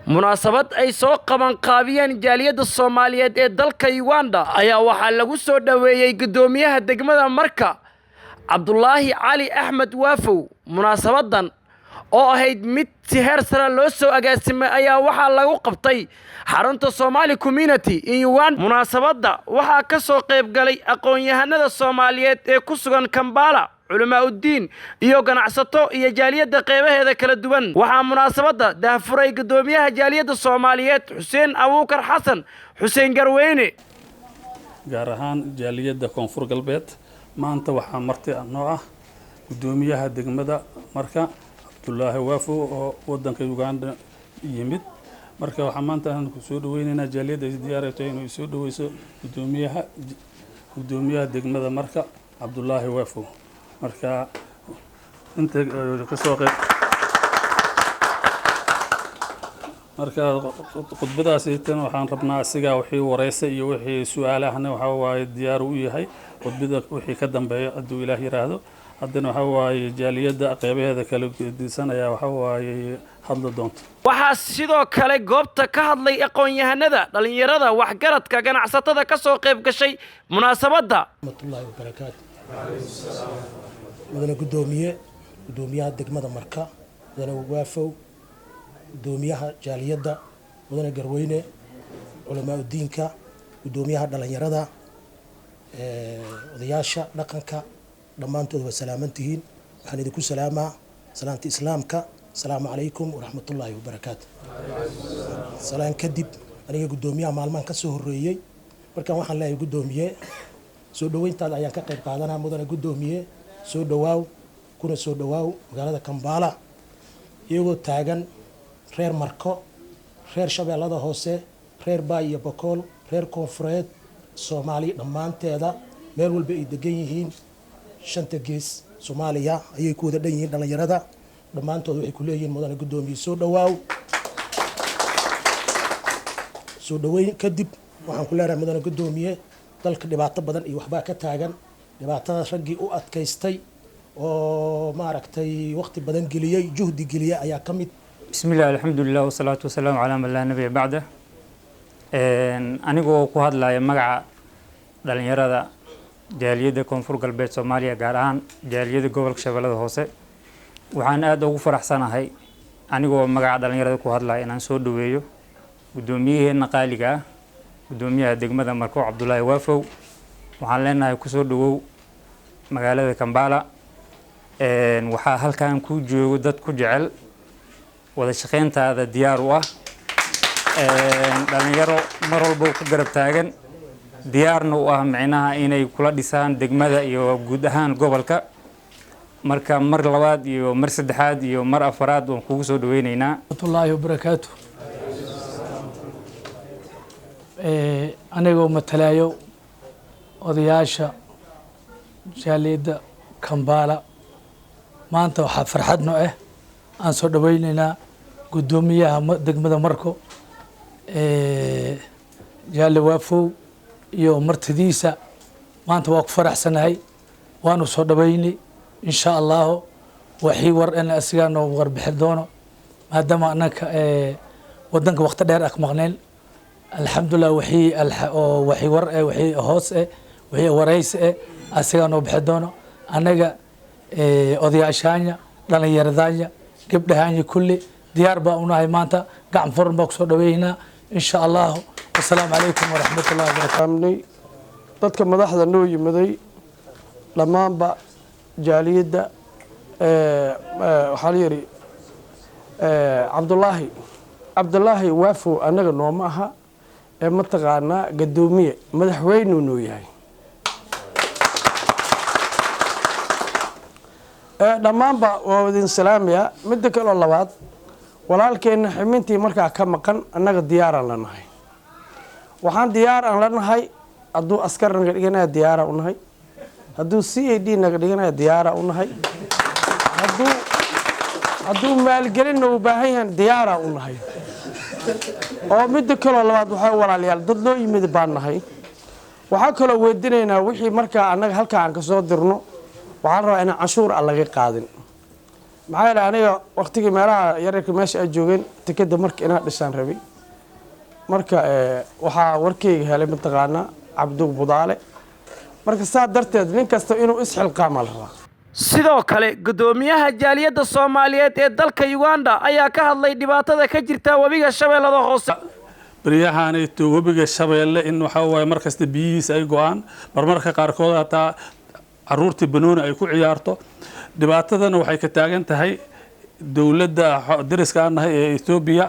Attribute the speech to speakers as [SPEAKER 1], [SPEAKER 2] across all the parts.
[SPEAKER 1] munaasabad ay soo qaban qaabiyeen jaaliyadda Soomaaliyeed ee dalka Uganda ayaa waxaa lagu soo dhaweeyay gudoomiyaha degmada Marka Cabdullaahi Cali Axmed Waafow. munaasabadan oo ahayd mid si heer sare loo soo agaasimay ayaa waxaa lagu qabtay xarunta Somali Community in Uganda. munaasabada waxaa ka soo qayb galay aqoon-yahanada Soomaaliyeed ee ku sugan Kampala, علماء الدين iyo ganacsato iyo jaaliyada qeybaheeda kala duwan. waxaa munaasabada daahfuray gudoomiyaha jaaliyada Soomaaliyeed Xuseen Abuukar Xasan Xuseen Garweyne.
[SPEAKER 2] gaar ahaan jaaliyada Koonfur Galbeed maanta waxaa marti noo ah gudoomiyaha degmada Marka Cabdullaahi Waafow oo wadanka Uganda yimid. marka waxaa maanta aan ku soo dhaweynaynaa jaaliyada diyaarayto inuu soo dhaweyso gudoomiyaha degmada Marka Cabdullaahi Waafow. marka inta ka soo qayb marka khudbadaasi tan waxaan rabnaa asiga wixii wareysay iyo wixii su'aalahna waxa waaye diyaar u yahay khudbada wixii ka dambeeyo hadduu Ilaahay yiraahdo. haddana waxa waaye jaaliyada qeybaheeda kala guddisanaya waxa waaye hadla doonto.
[SPEAKER 1] waxaa sidoo kale goobta ka hadlay aqoon-yahanada dhalinyarada waxgaradka ganacsatada ka soo qayb gashay munaasabada.
[SPEAKER 3] rahmatullaahi wa barakaatuh. mudane gudoomiyaha degmada Marka mudane Waafow, gudoomiyaha jaaliyada mudane Garweyne, culamaa diinka, gudoomiyaha dhalinyarada, odayaasha dhaqanka, dhammaantood waa salaamantihiin. waxaan idinku salaamaa salaanta islaamka. asalaamu calaykum waraxmatullaahi wabarakaatu. salaan kadib aniga gudoomiyaha maalmahan ka soo horeeyay markaan waxaan leeyahay gudoomiye soo dhaweyntaada ayaan ka qayb qaadanaa. mudane gudoomiye soo dhawaaw kuna soo dhawaaw magaalada Kampala iyagoo taagan reer Marko, reer Shabeellada Hoose, reer Baay iyo Bokool, reer Koonfureed, Soomaali dhammaanteeda meel walba ay degan yihiin shanta gees Soomaaliya ayay ku wada dhan yihiin dhalinyarada dhammaantood waxay ku leeyihiin mudane gudoomiye soo dhawaaw. soo dhaweyn kadib waxaan ku leeyahay mudane gudoomiye dalka dhibaato badan iyo waxba ka taagan. dhibaatada raggii u adkaystay oo maaragtay waqti badan geliyay juhdi geliyay ayaa ka mid.
[SPEAKER 4] bismillaah alxamdulillaah wasalaatu wasalaamu calaa man laa nabiya bacda. anigoo ku hadlaya magaca dhalinyarada jaaliyada Koonfur Galbeed Soomaaliya gaar ahaan jaaliyada gobolka Shabeellada Hoose waxaan aad ugu faraxsanahay anigoo magaca dhalinyarada ku hadlaya inaan soo dhaweeyo gudoomiyaheena qaaliga ah gudoomiyaha degmada Marko Cabdullaahi Waafow. waxaan leenahay ku soo dhawow magaalada Kampala. waxaa halkan ku joogo dad ku jecel wada shaqeyntaada diyaar u ah. dhalinyaro mar walba ku garab taagan diyaarna u ah macnaha inay kula dhisaan degmada iyo guud ahaan gobolka. marka mar labaad iyo mar saddexaad iyo mar afaraad waan kugu soo dhaweynaynaa.
[SPEAKER 5] rahmatullaahi wa barakaatuh. anigoo matalayo odayaasha jaaliyada Kampala maanta waxaa farxad noo ah aan soo dhaweynaynaa gudoomiyaha degmada Marko Jaale Waafow iyo martidiisa. maanta waa ku faraxsanahay waanu soo dhaweynay insha Allah. waxii war in asiga noo warbixin doono maadaama anaka wadanka waqti dheer ak maqneen. alxamdulillah waxii war waxii hoos wixii wareys asiga noo bixi doono. anaga odayaashaanya dhalinyaradanya gabdhahaanya kulli diyaar baa u nahay maanta gacan furan baa ku soo dhaweynaa insha Allah. assalaamu calaykum waraxmatullaahi wabarakaatuh.
[SPEAKER 6] dadka madaxda noo yimaday dhammaanba jaaliyada waxaa la yidhi Cabdullaahi Waafow anaga nooma aha ee mataqaanaa gudoomiye madaxweynuu noo yahay. dhammaanba waa idin salaamaya. midda kale labaad walaalkeena ximintii markaa ka maqan annaga diyaaraan la nahay. waxaan diyaar aan la nahay hadduu askar naga dhiganaya diyaara u nahay, hadduu CAD naga dhiganaya diyaara u nahay, hadduu maalgelin u baahan yahay diyaara u nahay. oo midda kale labaad waxaa walaalayaal dad loo yimid baan nahay. waxaa kaloo weydinaynaa wixii markaa annaga halkaa aan ka soo dirno waxaan rabaa in canshuur aan laga qaadin. maxaa yeelay aniga waqtigii meelaha yaryarka meesha ay joogeen tikada marka inaan dhisaan rabay marka waxaa warkayga helay mataqaanaa cabduq budaale marka saa darteed nin kasta inuu isxilqaama la rabaa
[SPEAKER 1] sidoo kale gudoomiyaha jaaliyadda Soomaaliyeed ee dalka Uganda ayaa ka hadlay dhibaatada ka jirta wabiga Shabeellada Hoose
[SPEAKER 2] بريحاني توبيك الشبيلة إنه حواي مركز تبيس أي جوان برمركز قاركودا تا عرورتي بنون أي كل عيارته دبعتها إنه حي كتاجن تهي دولة درس كأنها إثيوبيا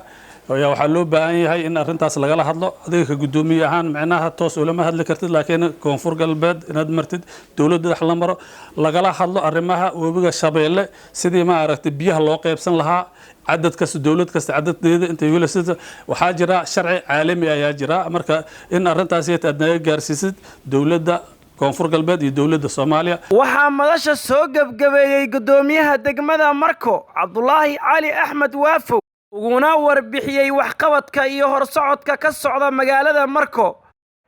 [SPEAKER 2] ويا وحلو بأي هاي إن أرنتاس لقلا هذلو هذيك قدومية هان معناها توس ولا ما هذل كرتد لكن كونفور قلبد إن مرتد دولة ده حلا مرة لقلا هذلو أرمها وبيجا الشبيلة سيدي ما عرفت بيها الواقع بسن لها عدد كاس الدولة كاس عدد ديد أنت يقول سيد وحاجرة شرعي عالمي يا جراء مركا إن أرنتاس يتأدنى جارسيد دولة ده كونفور قلبد دولة الصومالية
[SPEAKER 1] waxaa madasha soo gabgabeeyay gudoomiyaha degmada Marko Cabdullaahi Cali Axmed Waafow uguna warbixiyay waxqabadka iyo horsocodka ka socda magaalada Marko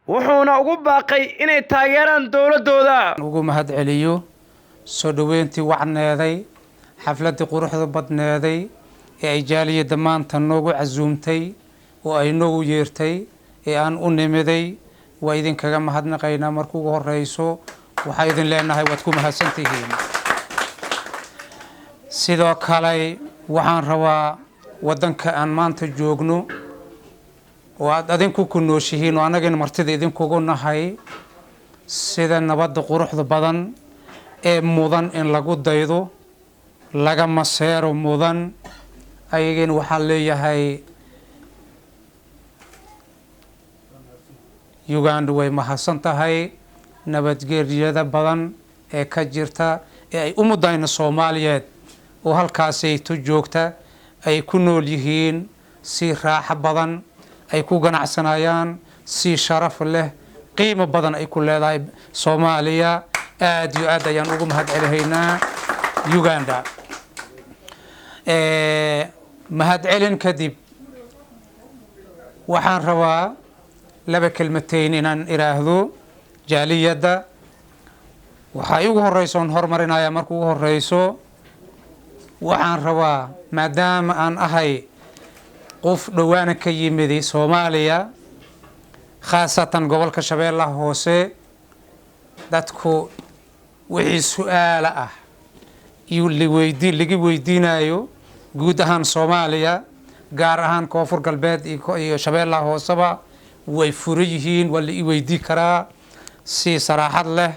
[SPEAKER 1] wuxuuna ugu baaqay inay taageeraan dawladooda
[SPEAKER 7] ugu mahad celiyo soo dhaweyntii wacneeday xafladii quruxda badneeday ee ay jaaliyada maanta noogu casuumtay oo ay noogu yeertay ee aan u nimiday waa idinkaga mahadnaqaynaa markuu ugu horeyso waxaa idin leenahay waad ku mahadsantihiin sidoo kale waxaan rabaa wadanka aan maanta joogno oo aad adinku ku nooshihiin oo anagana martida idinkugu nahay sida nabadda quruxda badan ee mudan in lagu daydo laga maseero mudan ayagana waxaan leeyahay Uganda way mahadsan tahay nabadgelyada badan ee ka jirta ee ay u mudayna Soomaaliyeed oo halkaasay tu joogta ay ku nool yihiin si raaxo badan ay ku ganacsanayaan si sharaf leh qiimo badan ay ku leedahay Soomaaliya aad iyo aad ayaan ugu mahad celihaynaa Uganda mahad celin kadib waxaan rabaa laba kelmateyn inaan iraahdo jaaliyada waxa ugu horeyso horumarinaya markuu ugu horeyso waxaan rabaa maadaama aan ahay qof dhawaan ka yimid Soomaaliya khaasatan gobolka Shabeellaha Hoose dadku wixii su'aal ah iyo ligi weydiinayo guud ahaan Soomaaliya gaar ahaan koonfur galbeed iyo Shabeellaha Hooseba way furiyihiin wala i weydii karaa si saraaxad leh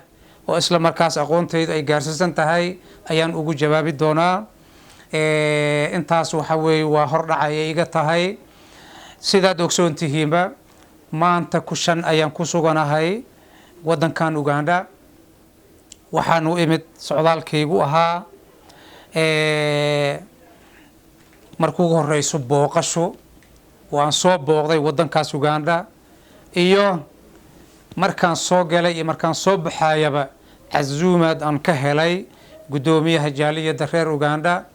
[SPEAKER 7] oo isla markaas aqoontaydu ay gaarsiisan tahay ayaan ugu jawaabi doonaa intaas waxa weey waa hordhacay iga tahay sidaad ogsoontihiinba maanta ku shan ayaan ku suganahay wadankan Uganda waxaan u imid socdaalkaygu ahaa markuu ugu horeyso booqasho waan soo booqday wadankaas Uganda iyo markaan soo galay iyo markaan soo baxayaba casuumad aan ka helay gudoomiyaha jaaliyada reer Uganda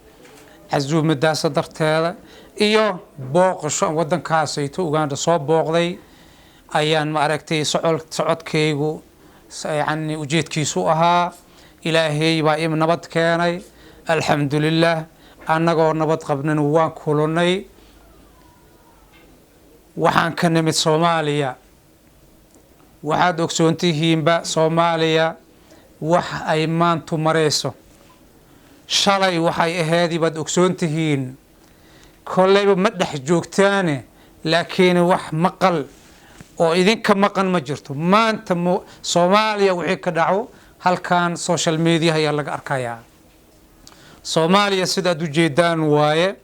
[SPEAKER 7] casuumadaas darteeda iyo booqasho wadankaas ay Uganda soo booqday ayaan ma aragtay socodkaygu yani ujeedkiisu ahaa ilaahay baa im nabad keenay alxamdulillah annagoo nabad qabnan waan kulunay waxaan ka nimid Soomaaliya waxaad ogsoontihiinba Soomaaliya wax ay maantu mareyso shalay waxay ahayd baad ogsoontihiin kollayba ma dhex joogtaane laakiin wax maqal oo idinka maqan ma jirto maanta Soomaaliya wixii ka dhaco halkan social media ayaa laga arkayaa Soomaaliya sidaad u jeedaan waaye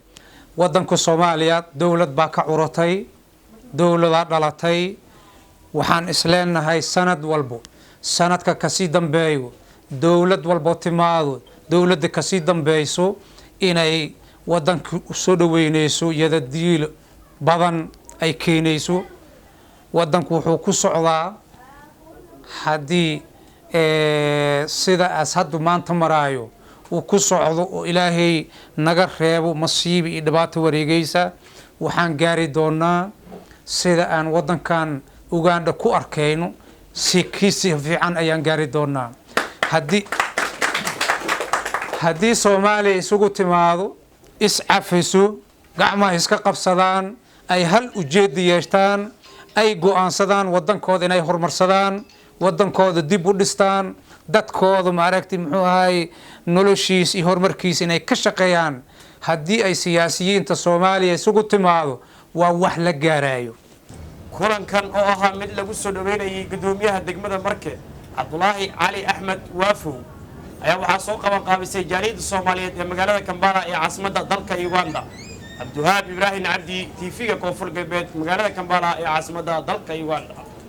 [SPEAKER 7] wadanka Soomaaliya dawlad baa ka curutay dawladda dhalatay waxaan isleenahay sanad walbo sanadka ka sii dambeeyo dawlad walbo timaado dawladda ka sii dambeeyso inay wadanka soo dhaweynayso iyada diil badan ay keenayso wadanku wuxuu ku socdaa hadii sida asadu maanta maraayo uu ku socdo oo ilaahay naga reebo masiibo iyo dhibaato wareegaysa waxaan gaari doonaa sida aan wadankan Uganda ku arkayno si kiisi fiican ayaan gaari doonaa hadii haddii soomaaliya isugu timaado iscafiso gacmaha iska qabsadaan ay hal ujeedda yeeshtaan ay go-aansadaan waddankooda inay horumarsadaan waddankooda dib u dhistaan dadkooda maaragtay muxuu ahay noloshiis iyo horumarkiis inay ka shaqeeyaan haddii ay siyaasiyiinta soomaaliya isugu timaado waa wax la gaarayo
[SPEAKER 1] kulankan oo ahaa mid lagu soo dhaweynayay gudoomiyaha degmada Marke Cabdulaahi Cali Axmed Waafow ayaa waxaa soo qaban qaabisay jaaliyadda Soomaaliyeed ee magaalada Kampala ee caasimadda dalka Uganda Abduhaab Ibrahim Cabdi TV-ga Koonfur Galbeed magaalada Kampala ee caasimadda dalka Uganda